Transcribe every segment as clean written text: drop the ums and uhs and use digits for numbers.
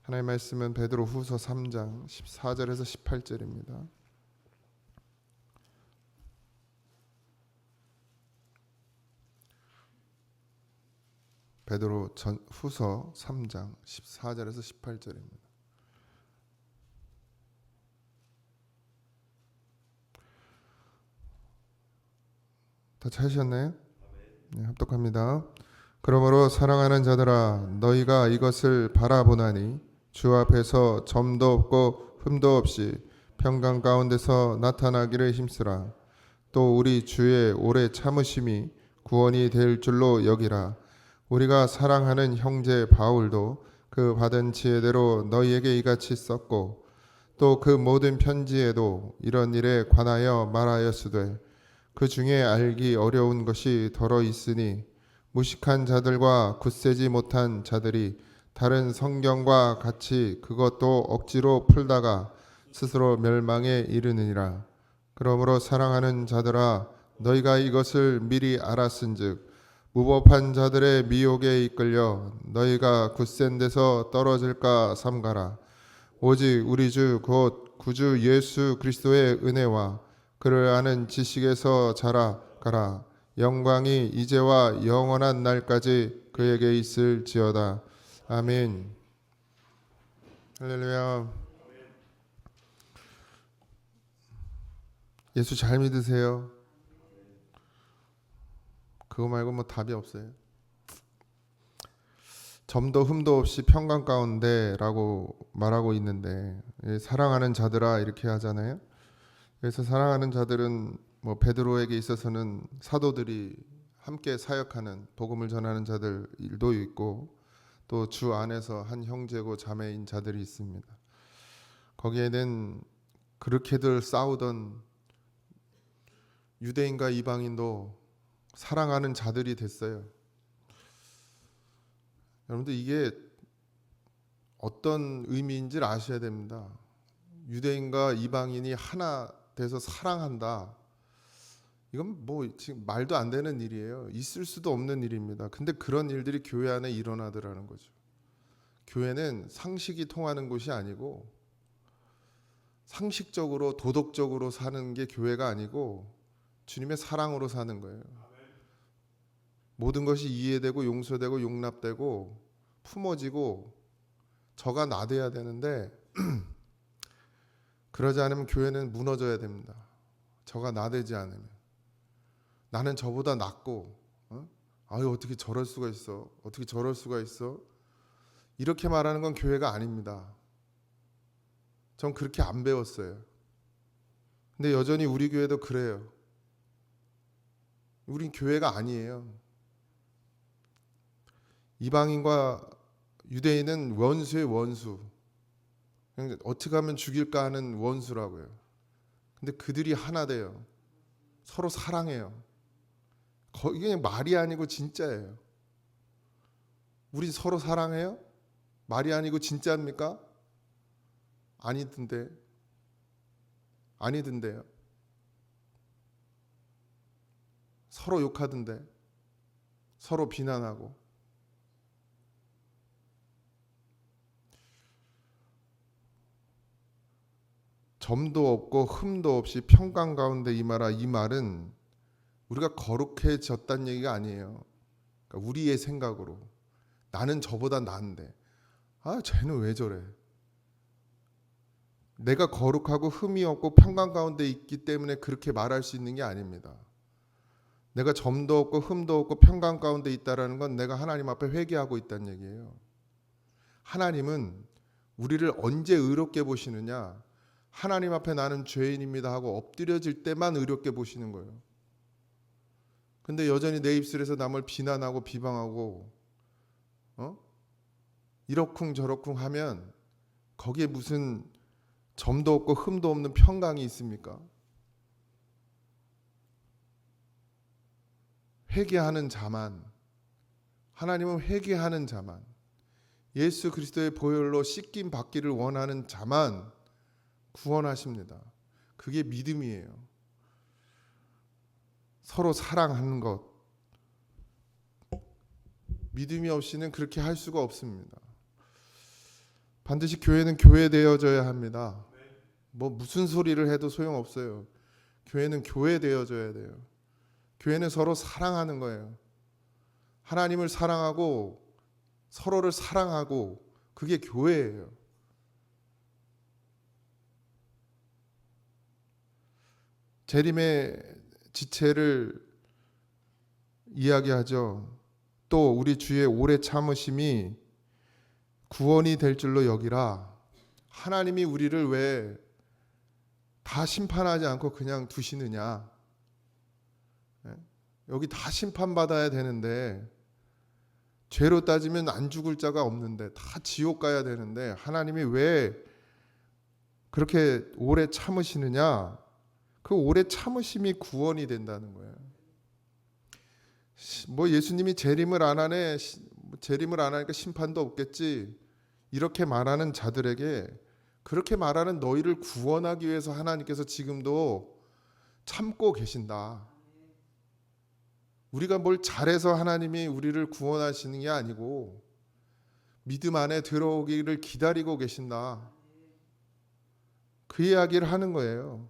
하나님의 말씀은 베드로후서 3장 14절에서 18절입니다. 베드로후서 3장 14절에서 18절입니다. 다 찾으셨나요? 네, 합독합니다. 그러므로 사랑하는 자들아 너희가 이것을 바라보나니 주 앞에서 점도 없고 흠도 없이 평강 가운데서 나타나기를 힘쓰라. 또 우리 주의 오래 참으심이 구원이 될 줄로 여기라. 우리가 사랑하는 형제 바울도 그 받은 지혜대로 너희에게 이같이 썼고 또 그 모든 편지에도 이런 일에 관하여 말하였으되 그 중에 알기 어려운 것이 더러 있으니 무식한 자들과 굳세지 못한 자들이 다른 성경과 같이 그것도 억지로 풀다가 스스로 멸망에 이르느니라. 그러므로 사랑하는 자들아 너희가 이것을 미리 알았은즉 무법한 자들의 미혹에 이끌려 너희가 굳센 데서 떨어질까 삼가라. 오직 우리 주 곧 구주 예수 그리스도의 은혜와 그를 아는 지식에서 자라가라. 영광이 이제와 영원한 날까지 그에게 있을지어다. 아멘. 할렐루야. 예수 잘 믿으세요? 그거 말고 뭐 답이 없어요. 점도 흠도 없이 평강 가운데라고 말하고 있는데 사랑하는 자들아 이렇게 하잖아요. 그래서 사랑하는 자들은 뭐 베드로에게 있어서는 사도들이 함께 사역하는 복음을 전하는 자들도 있고 또 주 안에서 한 형제고 자매인 자들이 있습니다. 거기에는 그렇게들 싸우던 유대인과 이방인도 사랑하는 자들이 됐어요. 여러분들 이게 어떤 의미인지를 아셔야 됩니다. 유대인과 이방인이 하나 돼서 사랑한다. 이건 뭐 지금 말도 안 되는 일이에요. 있을 수도 없는 일입니다. 근데 그런 일들이 교회 안에 일어나더라는 거죠. 교회는 상식이 통하는 곳이 아니고 상식적으로 도덕적으로 사는 게 교회가 아니고 주님의 사랑으로 사는 거예요. 모든 것이 이해되고 용서되고 용납되고 품어지고 저가 나대야 되는데 그러지 않으면 교회는 무너져야 됩니다. 저가 나대지 않으면. 나는 저보다 낫고 아유 어떻게 저럴 수가 있어. 어떻게 저럴 수가 있어. 이렇게 말하는 건 교회가 아닙니다. 전 그렇게 안 배웠어요. 근데 여전히 우리 교회도 그래요. 우린 교회가 아니에요. 이방인과 유대인은 원수의 원수. 어떻게 하면 죽일까 하는 원수라고요. 근데 그들이 하나 돼요. 서로 사랑해요. 이게 말이 아니고 진짜예요. 우린 서로 사랑해요? 말이 아니고 진짜입니까? 아니던데. 아니던데요. 서로 욕하던데. 서로 비난하고. 점도 없고 흠도 없이 평강 가운데 임하라. 이 말은 우리가 거룩해졌다는 얘기가 아니에요. 그러니까 우리의 생각으로 나는 저보다 나은데 쟤는 왜 저래. 내가 거룩하고 흠이 없고 평강 가운데 있기 때문에 그렇게 말할 수 있는 게 아닙니다. 내가 점도 없고 흠도 없고 평강 가운데 있다라는 건 내가 하나님 앞에 회개하고 있다는 얘기예요. 하나님은 우리를 언제 의롭게 보시느냐? 하나님 앞에 나는 죄인입니다 하고 엎드려질 때만 의롭게 보시는 거예요. 근데 여전히 내 입술에서 남을 비난하고 비방하고 이러쿵저러쿵 하면 거기에 무슨 점도 없고 흠도 없는 평강이 있습니까? 회개하는 자만, 하나님은 회개하는 자만, 예수 그리스도의 보혈로 씻김 받기를 원하는 자만 구원하십니다. 그게 믿음이에요. 서로 사랑하는 것. 믿음이 없이는 그렇게 할 수가 없습니다. 반드시 교회는 교회되어져야 합니다. 뭐 무슨 소리를 해도 소용없어요. 교회는 교회되어져야 돼요. 교회는 서로 사랑하는 거예요. 하나님을 사랑하고 서로를 사랑하고, 그게 교회예요. 재림의 지체를 이야기하죠. 또 우리 주의 오래 참으심이 구원이 될 줄로 여기라. 하나님이 우리를 왜 다 심판하지 않고 그냥 두시느냐? 여기 다 심판받아야 되는데, 죄로 따지면 안 죽을 자가 없는데, 다 지옥 가야 되는데 하나님이 왜 그렇게 오래 참으시느냐? 그 오래 참으심이 구원이 된다는 거예요. 뭐 예수님이 재림을 안 하네, 재림을 안 하니까 심판도 없겠지, 이렇게 말하는 자들에게, 그렇게 말하는 너희를 구원하기 위해서 하나님께서 지금도 참고 계신다. 우리가 뭘 잘해서 하나님이 우리를 구원하시는 게 아니고 믿음 안에 들어오기를 기다리고 계신다. 그 이야기를 하는 거예요.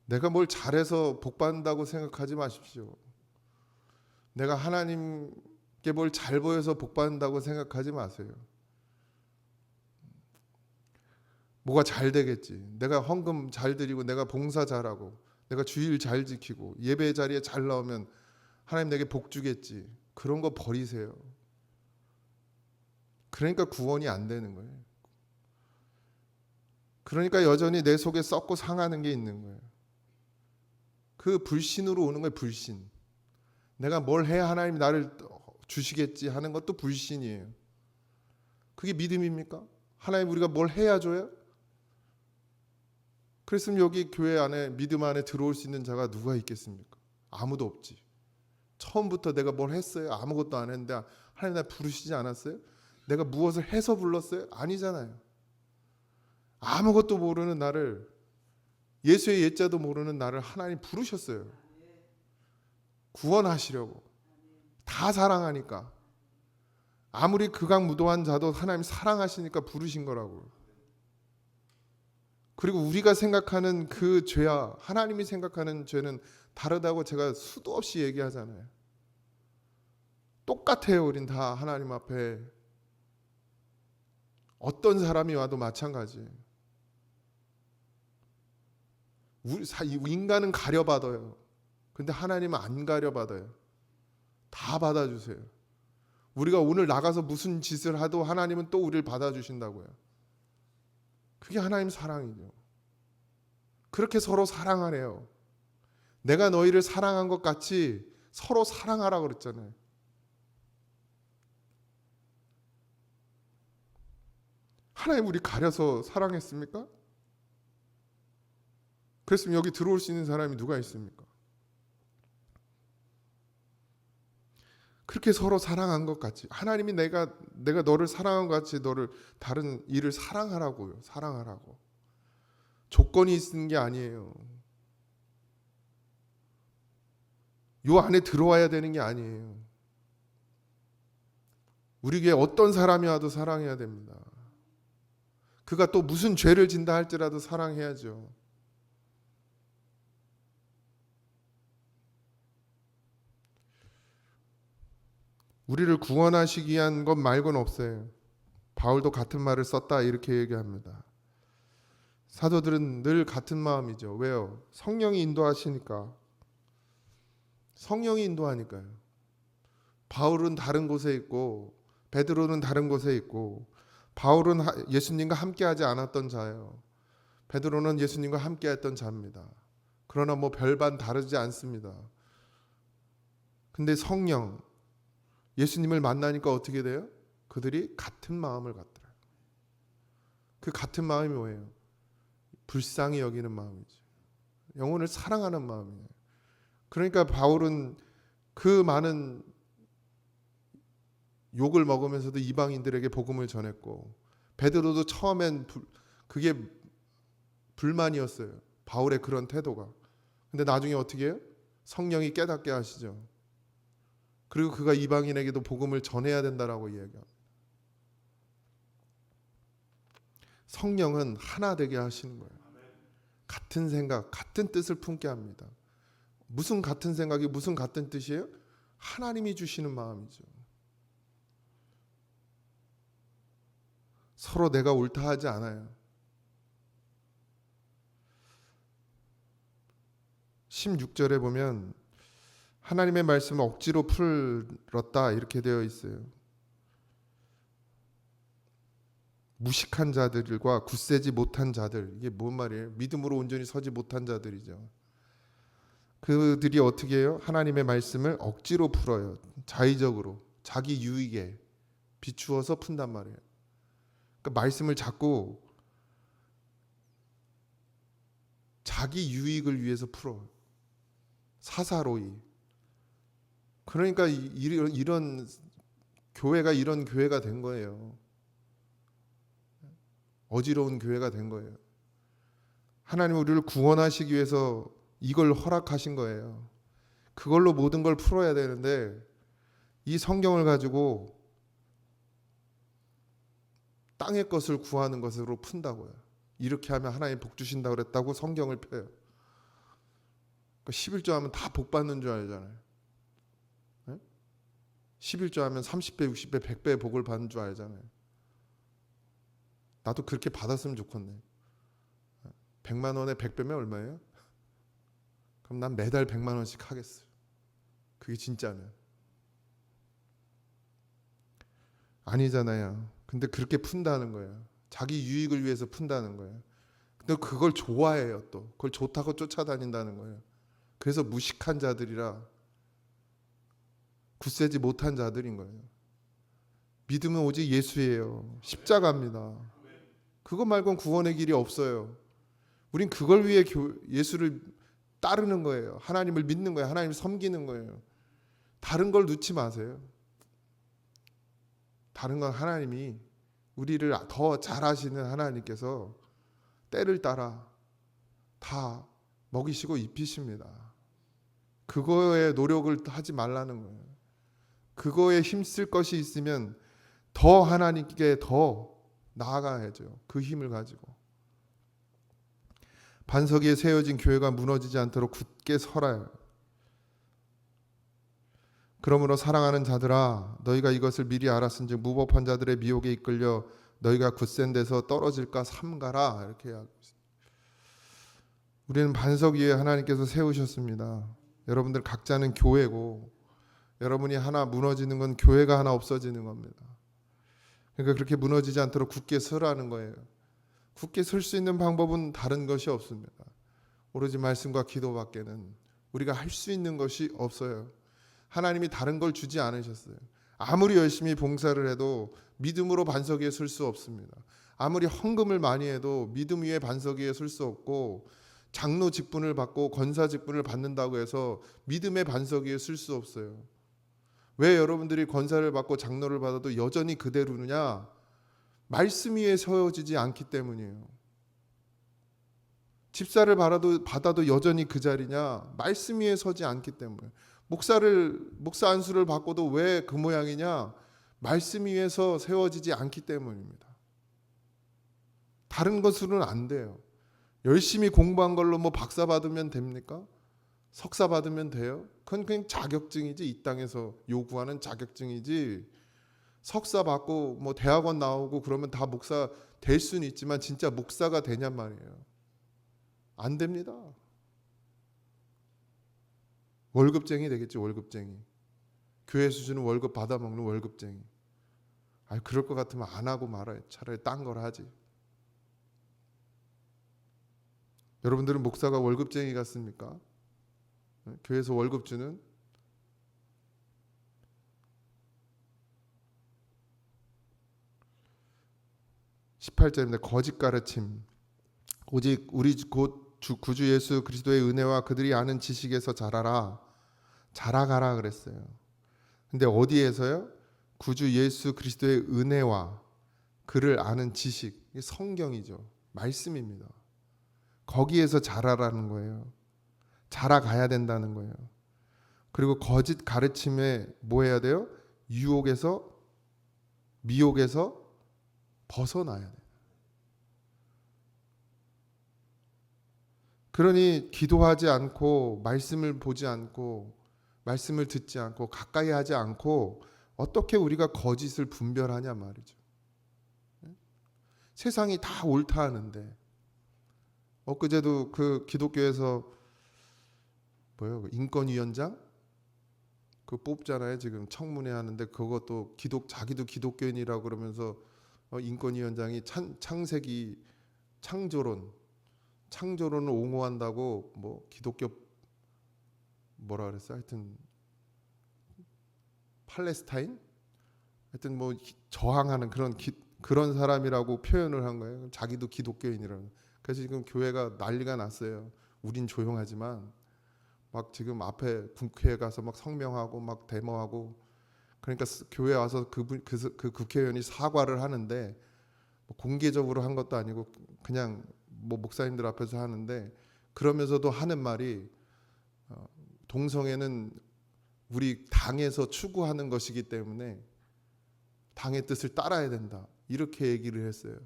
내가 뭘 잘해서 복받는다고 생각하지 마십시오. 내가 하나님께 뭘 잘 보여서 복받는다고 생각하지 마세요. 뭐가 잘 되겠지, 내가 헌금 잘 드리고 내가 봉사 잘하고 내가 주일 잘 지키고 예배 자리에 잘 나오면 하나님 내게 복 주겠지. 그런 거 버리세요. 그러니까 구원이 안 되는 거예요. 그러니까 여전히 내 속에 썩고 상하는 게 있는 거예요. 그 불신으로 오는 거예요. 불신. 내가 뭘 해야 하나님이 나를 주시겠지 하는 것도 불신이에요. 그게 믿음입니까? 하나님 우리가 뭘 해야 줘요? 그랬으면 여기 교회 안에 믿음 안에 들어올 수 있는 자가 누가 있겠습니까? 아무도 없지. 처음부터 내가 뭘 했어요? 아무것도 안 했는데 하나님 나 부르시지 않았어요? 내가 무엇을 해서 불렀어요? 아니잖아요. 아무것도 모르는 나를, 예수의 예자도 모르는 나를 하나님 부르셨어요. 구원하시려고. 다 사랑하니까. 아무리 극악무도한 자도 하나님 사랑하시니까 부르신 거라고요. 그리고 우리가 생각하는 그 죄와 하나님이 생각하는 죄는 다르다고 제가 수도 없이 얘기하잖아요. 똑같아요. 우린 다 하나님 앞에. 어떤 사람이 와도 마찬가지예요. 인간은 가려받아요. 근데 하나님은 안 가려받아요. 다 받아주세요. 우리가 오늘 나가서 무슨 짓을 하도 하나님은 또 우리를 받아주신다고요. 그게 하나님 사랑이죠. 그렇게 서로 사랑하래요. 내가 너희를 사랑한 것 같이 서로 사랑하라 그랬잖아요. 하나님 우리 가려서 사랑했습니까? 그랬으면 여기 들어올 수 있는 사람이 누가 있습니까? 그렇게 서로 사랑한 것 같이, 하나님이 내가 너를 사랑한 것 같이 너를 다른 이를 사랑하라고요. 사랑하라고. 조건이 있는 게 아니에요. 요 안에 들어와야 되는 게 아니에요. 우리에게 어떤 사람이 와도 사랑해야 됩니다. 그가 또 무슨 죄를 진다 할지라도 사랑해야죠. 우리를 구원하시기 위한 것 말고는 없어요. 바울도 같은 말을 썼다 이렇게 얘기합니다. 사도들은 늘 같은 마음이죠. 왜요? 성령이 인도하시니까. 성령이 인도하니까요. 바울은 다른 곳에 있고 베드로는 다른 곳에 있고, 바울은 예수님과 함께하지 않았던 자예요. 베드로는 예수님과 함께했던 자입니다. 그러나 뭐 별반 다르지 않습니다. 근데 성령, 예수님을 만나니까 어떻게 돼요? 그들이 같은 마음을 갖더라. 그 같은 마음이 뭐예요? 불쌍히 여기는 마음이죠. 영혼을 사랑하는 마음이에요. 그러니까 바울은 그 많은 욕을 먹으면서도 이방인들에게 복음을 전했고, 베드로도 처음엔 그게 불만이었어요. 바울의 그런 태도가. 근데 나중에 어떻게 해요? 성령이 깨닫게 하시죠. 그리고 그가 이방인에게도 복음을 전해야 된다라고 이야기합니다. 성령은 하나 되게 하시는 거예요. 같은 생각, 같은 뜻을 품게 합니다. 무슨 같은 생각이 무슨 같은 뜻이에요? 하나님이 주시는 마음이죠. 서로 내가 옳다 하지 않아요. 16절에 보면 하나님의 말씀을 억지로 풀었다 이렇게 되어 있어요. 무식한 자들과 굳세지 못한 자들, 이게 뭔 말이에요? 믿음으로 온전히 서지 못한 자들이죠. 그들이 어떻게 해요? 하나님의 말씀을 억지로 풀어요. 자의적으로 자기 유익에 비추어서 푼단 말이에요. 그러니까 말씀을 자꾸 자기 유익을 위해서 풀어. 사사로이. 그러니까 이런 교회가 이런 교회가 된 거예요. 어지러운 교회가 된 거예요. 하나님 우리를 구원하시기 위해서 이걸 허락하신 거예요. 그걸로 모든 걸 풀어야 되는데 이 성경을 가지고 땅의 것을 구하는 것으로 푼다고요. 이렇게 하면 하나님 복 주신다고 그랬다고 성경을 펴요. 그러니까 11조 하면 다 복 받는 줄 알잖아요. 11조 하면 30배, 60배, 100배 복을 받는 줄 알잖아요. 나도 그렇게 받았으면 좋겠네. 100만 원에 100배면 얼마예요? 그럼 난 매달 100만 원씩 하겠어요. 그게 진짜는. 아니잖아요. 근데 그렇게 푼다는 거예요. 자기 유익을 위해서 푼다는 거예요. 근데 그걸 좋아해요 또. 그걸 좋다고 쫓아다닌다는 거예요. 그래서 무식한 자들이라 굳세지 못한 자들인 거예요. 믿음은 오직 예수예요. 십자가입니다. 그거 말고는 구원의 길이 없어요. 우린 그걸 위해 예수를 따르는 거예요. 하나님을 믿는 거예요. 하나님을 섬기는 거예요. 다른 걸 놓지 마세요. 다른 건 하나님이 우리를 더 잘하시는 하나님께서 때를 따라 다 먹이시고 입히십니다. 그거에 노력을 하지 말라는 거예요. 그거에 힘쓸 것이 있으면 더 하나님께 더 나아가야죠. 그 힘을 가지고. 반석 위에 세워진 교회가 무너지지 않도록 굳게 설아요. 그러므로 사랑하는 자들아 너희가 이것을 미리 알았은즉 무법한 자들의 미혹에 이끌려 너희가 굳센 데서 떨어질까 삼가라 이렇게 하고 있습니다. 우리는 반석 위에 하나님께서 세우셨습니다. 여러분들 각자는 교회고 여러분이 하나 무너지는 건 교회가 하나 없어지는 겁니다. 그러니까 그렇게 무너지지 않도록 굳게 서라는 거예요. 굳게 설 수 있는 방법은 다른 것이 없습니다. 오로지 말씀과 기도밖에는 우리가 할 수 있는 것이 없어요. 하나님이 다른 걸 주지 않으셨어요. 아무리 열심히 봉사를 해도 믿음으로 반석 위에 설 수 없습니다. 아무리 헌금을 많이 해도 믿음 위에 반석 위에 설 수 없고 장로 직분을 받고 권사 직분을 받는다고 해서 믿음의 반석 위에 설 수 없어요. 왜 여러분들이 권사를 받고 장로를 받아도 여전히 그대로느냐? 말씀 위에 세워지지 않기 때문이에요. 집사를 받아도 여전히 그 자리냐? 말씀 위에 서지 않기 때문에. 목사 안수를 받고도 왜 그 모양이냐? 말씀 위에서 세워지지 않기 때문입니다. 다른 것으로는 안 돼요. 열심히 공부한 걸로 뭐 박사 받으면 됩니까? 석사 받으면 돼요? 그건 그냥 자격증이지. 이 땅에서 요구하는 자격증이지. 석사 받고 뭐 대학원 나오고 그러면 다 목사 될 수는 있지만 진짜 목사가 되냔 말이에요. 안 됩니다. 월급쟁이 되겠지. 월급쟁이. 교회에서 주는 월급 받아먹는 월급쟁이. 그럴 것 같으면 안 하고 말아요. 차라리 딴 걸 하지. 여러분들은 목사가 월급쟁이 같습니까? 교회에서 월급 주는? (18절입니다) 거짓 가르침 오직 우리 곧 구주 예수 그리스도의 은혜와 그들이 아는 지식에서 자라가라 그랬어요. 근데 어디에서요? 구주 예수 그리스도의 은혜와 그를 아는 지식, 성경이죠. 말씀입니다. 거기에서 자라라는 거예요. 자라가야 된다는 거예요. 그리고 거짓 가르침에 뭐 해야 돼요? 유혹에서 미혹에서 벗어나야 돼요. 그러니 기도하지 않고 말씀을 보지 않고 말씀을 듣지 않고 가까이 하지 않고 어떻게 우리가 거짓을 분별하냐 말이죠. 세상이 다 옳다 하는데, 엊그제도 그 기독교에서 뭐예요? 인권위원장 그 뽑잖아요. 지금 청문회 하는데 그것도 자기도 기독교인이라고 그러면서 인권위원장이 창세기 창조론을 옹호한다고 뭐 기독교 뭐라 그랬어? 하여튼 팔레스타인? 하여튼 뭐 저항하는 그런 사람이라고 표현을 한 거예요. 자기도 기독교인이라는. 그래서 지금 교회가 난리가 났어요. 우린 조용하지만 막 지금 앞에 국회에 가서 막 성명하고 막 데모하고, 그러니까 교회 와서 그 국회의원이 사과를 하는데 뭐 공개적으로 한 것도 아니고 그냥 뭐 목사님들 앞에서 하는데, 그러면서도 하는 말이 동성애는 우리 당에서 추구하는 것이기 때문에 당의 뜻을 따라야 된다, 이렇게 얘기를 했어요.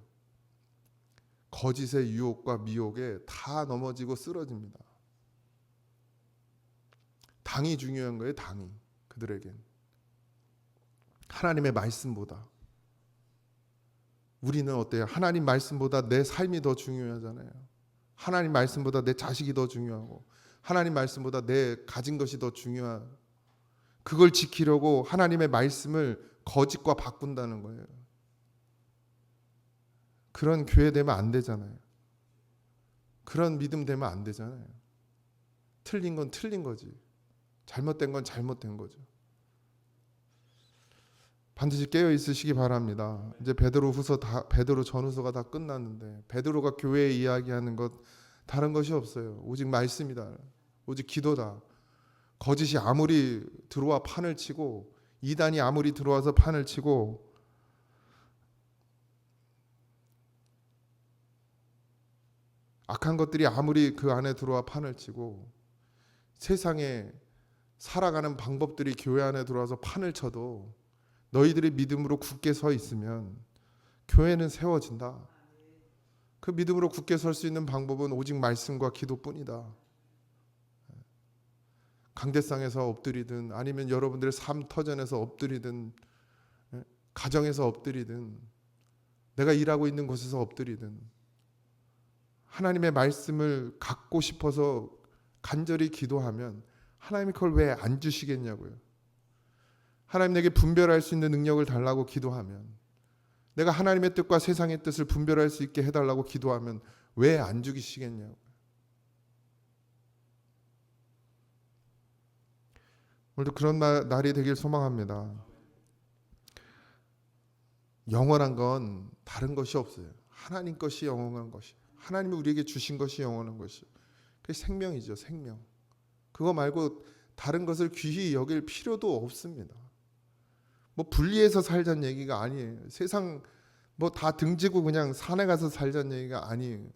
거짓의 유혹과 미혹에 다 넘어지고 쓰러집니다. 당이 중요한 거예요. 당이 그들에겐 하나님의 말씀보다. 우리는 어때요? 하나님 말씀보다 내 삶이 더 중요하잖아요. 하나님 말씀보다 내 자식이 더 중요하고 하나님 말씀보다 내 가진 것이 더 중요한, 그걸 지키려고 하나님의 말씀을 거짓과 바꾼다는 거예요. 그런 교회 되면 안 되잖아요. 그런 믿음 되면 안 되잖아요. 틀린 건 틀린 거지, 잘못된 건 잘못된 거죠. 반드시 깨어 있으시기 바랍니다. 이제 베드로 전후서가 다 끝났는데, 베드로가 교회에 이야기하는 것 다른 것이 없어요. 오직 말씀이다. 오직 기도다. 거짓이 아무리 들어와 판을 치고, 이단이 아무리 들어와서 판을 치고, 악한 것들이 아무리 그 안에 들어와 판을 치고, 세상에 살아가는 방법들이 교회 안에 들어와서 판을 쳐도 너희들의 믿음으로 굳게 서 있으면 교회는 세워진다. 그 믿음으로 굳게 설 수 있는 방법은 오직 말씀과 기도뿐이다. 강대상에서 엎드리든 아니면 여러분들의 삶 터전에서 엎드리든 가정에서 엎드리든 내가 일하고 있는 곳에서 엎드리든 하나님의 말씀을 갖고 싶어서 간절히 기도하면 하나님이 그걸 왜 안 주시겠냐고요. 하나님 내게 분별할 수 있는 능력을 달라고 기도하면, 내가 하나님의 뜻과 세상의 뜻을 분별할 수 있게 해달라고 기도하면 왜 안 주시겠냐고요. 오늘도 그런 날이 되길 소망합니다. 영원한 건 다른 것이 없어요. 하나님 것이 영원한 것이, 하나님이 우리에게 주신 것이 영원한 것이, 그게 생명이죠. 생명. 그거 말고 다른 것을 귀히 여길 필요도 없습니다. 뭐 분리해서 살자는 얘기가 아니에요. 세상 뭐 다 등지고 그냥 산에 가서 살자는 얘기가 아니에요.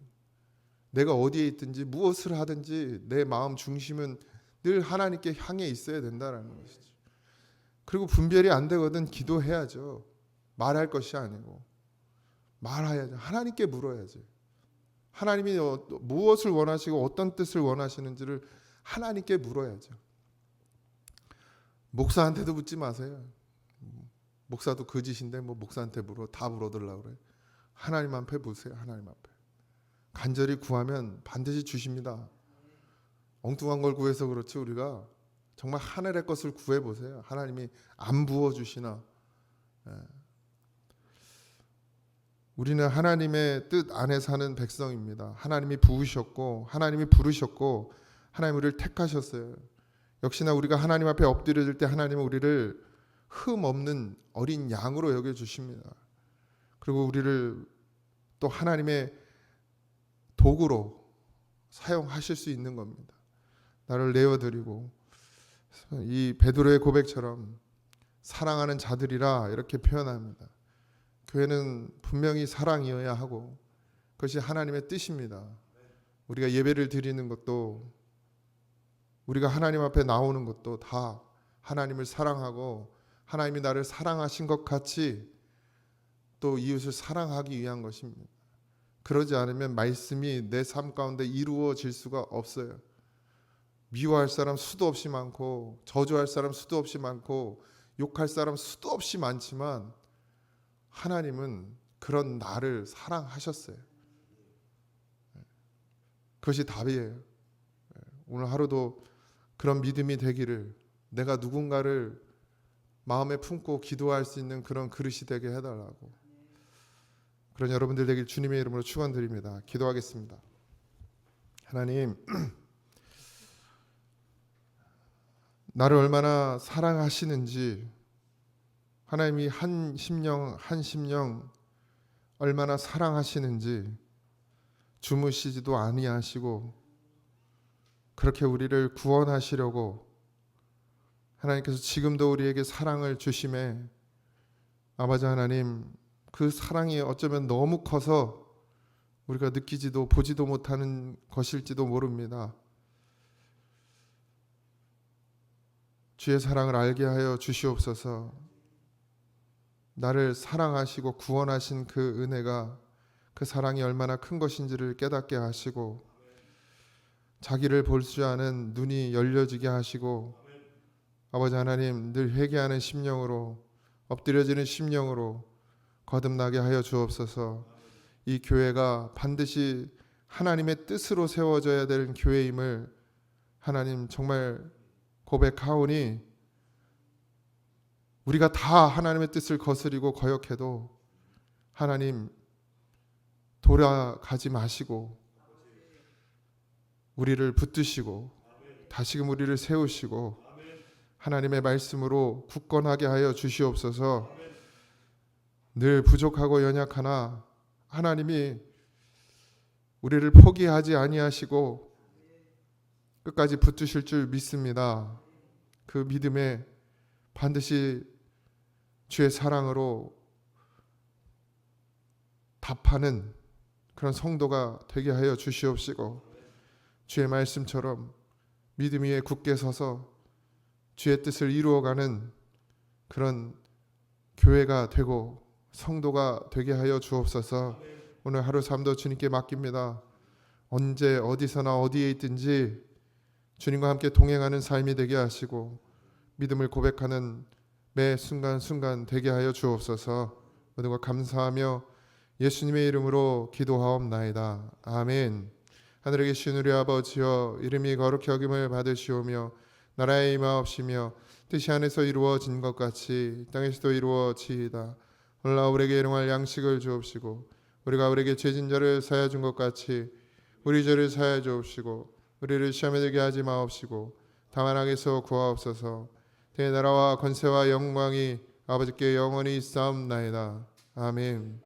내가 어디에 있든지 무엇을 하든지 내 마음 중심은 늘 하나님께 향해 있어야 된다는 것이죠. 그리고 분별이 안 되거든 기도해야죠. 말할 것이 아니고 말해야죠. 하나님께 물어야지. 하나님이 무엇을 원하시고 어떤 뜻을 원하시는지를 하나님께 물어야죠. 목사한테도 묻지 마세요. 목사도 거짓인데 뭐 목사한테 다 물어들라고 그래. 하나님 앞에 보세요. 하나님 앞에 간절히 구하면 반드시 주십니다. 엉뚱한 걸 구해서 그렇지 우리가 정말 하늘의 것을 구해보세요. 하나님이 안 부어주시나. 우리는 하나님의 뜻 안에 사는 백성입니다. 하나님이 부으셨고 하나님이 부르셨고 하나님 우리를 택하셨어요. 역시나 우리가 하나님 앞에 엎드려질 때 하나님은 우리를 흠 없는 어린 양으로 여겨주십니다. 그리고 우리를 또 하나님의 도구로 사용하실 수 있는 겁니다. 나를 내어드리고, 이 베드로의 고백처럼 사랑하는 자들이라 이렇게 표현합니다. 교회는 분명히 사랑이어야 하고 그것이 하나님의 뜻입니다. 우리가 예배를 드리는 것도, 우리가 하나님 앞에 나오는 것도 다 하나님을 사랑하고 하나님이 나를 사랑하신 것 같이 또 이웃을 사랑하기 위한 것입니다. 그러지 않으면 말씀이 내 삶 가운데 이루어질 수가 없어요. 미워할 사람 수도 없이 많고, 저주할 사람 수도 없이 많고, 욕할 사람 수도 없이 많지만 하나님은 그런 나를 사랑하셨어요. 그것이 답이에요. 오늘 하루도 그런 믿음이 되기를, 내가 누군가를 마음에 품고 기도할 수 있는 그런 그릇이 되게 해달라고, 그런 여러분들 되길 주님의 이름으로 축원드립니다. 기도하겠습니다. 하나님, 나를 얼마나 사랑하시는지, 하나님이 한 심령 얼마나 사랑하시는지 주무시지도 아니하시고 그렇게 우리를 구원하시려고 하나님께서 지금도 우리에게 사랑을 주심에, 아버지 하나님, 그 사랑이 어쩌면 너무 커서 우리가 느끼지도 보지도 못하는 것일지도 모릅니다. 주의 사랑을 알게 하여 주시옵소서. 나를 사랑하시고 구원하신 그 은혜가, 그 사랑이 얼마나 큰 것인지를 깨닫게 하시고, 자기를 볼 줄 아는 눈이 열려지게 하시고, 아버지 하나님, 늘 회개하는 심령으로, 엎드려지는 심령으로 거듭나게 하여 주옵소서. 이 교회가 반드시 하나님의 뜻으로 세워져야 될 교회임을 하나님 정말 고백하오니, 우리가 다 하나님의 뜻을 거스리고 거역해도 하나님 돌아가지 마시고 우리를 붙드시고 다시금 우리를 세우시고 하나님의 말씀으로 굳건하게 하여 주시옵소서. 늘 부족하고 연약하나 하나님이 우리를 포기하지 아니하시고 끝까지 붙드실 줄 믿습니다. 그 믿음에 반드시 주의 사랑으로 답하는 그런 성도가 되게 하여 주시옵시고, 주의 말씀처럼 믿음 위에 굳게 서서 주의 뜻을 이루어가는 그런 교회가 되고 성도가 되게 하여 주옵소서. 오늘 하루 삶도 주님께 맡깁니다. 언제 어디서나 어디에 있든지 주님과 함께 동행하는 삶이 되게 하시고 믿음을 고백하는 매 순간순간 되게 하여 주옵소서. 모든 것 감사하며 예수님의 이름으로 기도하옵나이다. 아멘. 하늘에 계신 우리 아버지여, 이름이 거룩히 여김을 받으시오며 나라의 임하옵시며 뜻이 하늘에서 이루어진 것 같이 땅에서도 이루어지이다. 오늘 우리에게 일용할 양식을 주옵시고 우리가 우리에게 죄진 자를 사하여 준 것 같이 우리 죄를 사하여 주옵시고 우리를 시험에 들게 하지 마옵시고 다만 악에서 구하옵소서. 내 나라와 권세와 영광이 아버지께 영원히 있사옵나이다. 아멘.